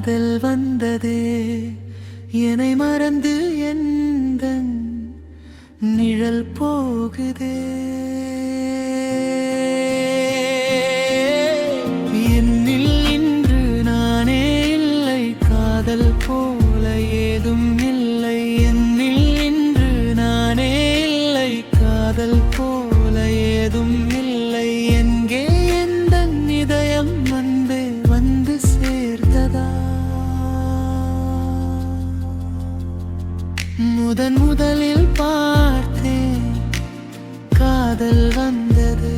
காதல் வந்ததே என்னை மறந்து எந்தன் நிழல் போகுதே என்னில் இன்று நானே இல்லை காதல் போல ஏதும் இல்லை என்னில் இன்று நானே இல்லை காதல் போல ஏதும் இல்லை எங்கே எந்தன் இதயம் அன்பே வந்து சேர்ந்ததா முதலில் பார்த்தேன் காதல் வந்தது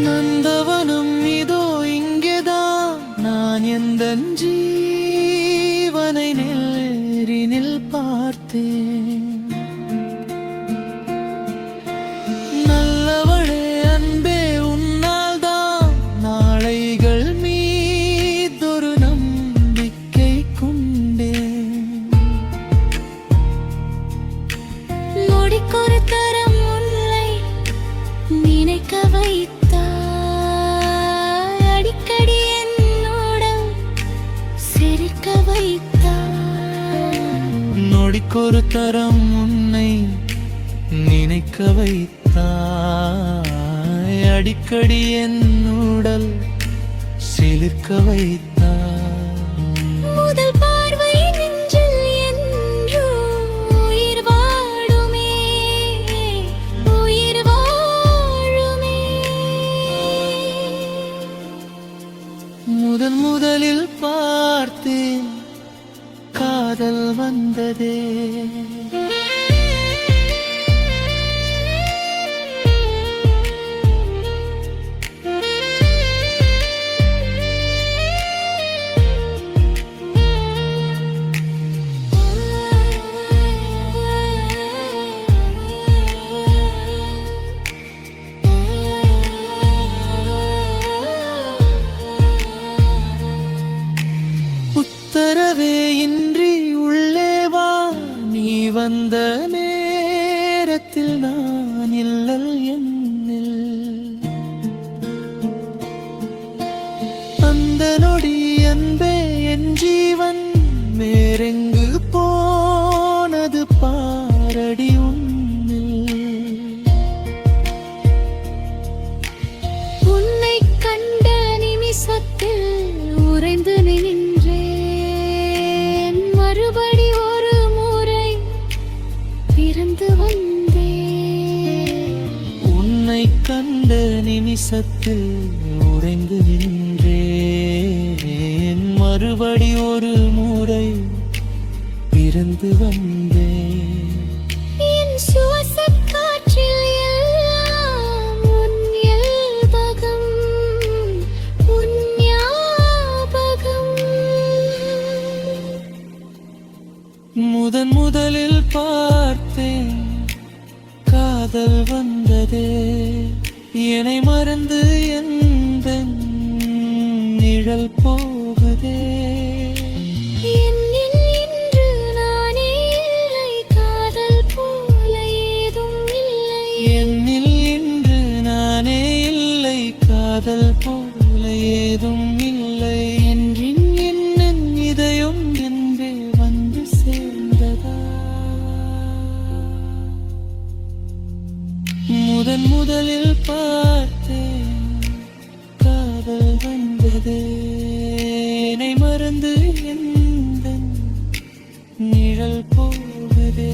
நந்தவனம் இதோ இங்கேதான் நான் எந்தன் ஜீவனை நேரினில் பார்த்தேன் நல்லவளே அன்பே உன்னால் தான் நாளைகள் மீதொரு நம்பிக்கை கொண்டேன் நொடிக்கொரு தரம் உன்னை நினைக்க வைத்த நொடிக்கொரு தரம் உன்னை நினைக்க வைத்தாய் அடிக்கடி என் உடல் சிலிர்க்க வைத்தாய் முதல் பார்வை நெஞ்சில் என்றோ உயிர் வாழுமே உயிர் வாழுமே முதலில் பார்த்தேன் காதல் வந்ததே உத்தரவே இன்றி உள்ளே வா நீ வந்த நேரத்தில் நான் இல்லல் என்னில் அந்த நொடி அன்பே என் ஜீவன் வேறெங்கு போனது பாரடி உன்னில் உன்னை கண்ட நிமிஷத்தில் உறைந்து நின்றேன் மறுபடி ஒரு முறை பிறந்து வந்தேன் உன்னை கண்ட நிமிஷத்தில் உறைந்து நின்றேன் மறுபடி ஒரு முறை பிறந்து வந்தேன் என் சுவாசக் காற்றில் எல்லாம் உன் ஞாபகம் உன் ஞாபகம் முதலில் பார்த்தேன் காதல் வந்ததே என்னை மறந்து எந்தன் நிழல் போகுதே என்னில் இன்று நானே இல்லை காதல் போல ஏதும் இல்லை என்னில் இன்று நானே இல்லை காதல் போல ஏதும் இல்லை என்றின் என்னன் இதயம் என்பே வந்து சேர்ந்ததா முதலில் பார்த்தேன் காதல் வந்ததே என்னை மறந்து எந்தன் நிழல் போகுதே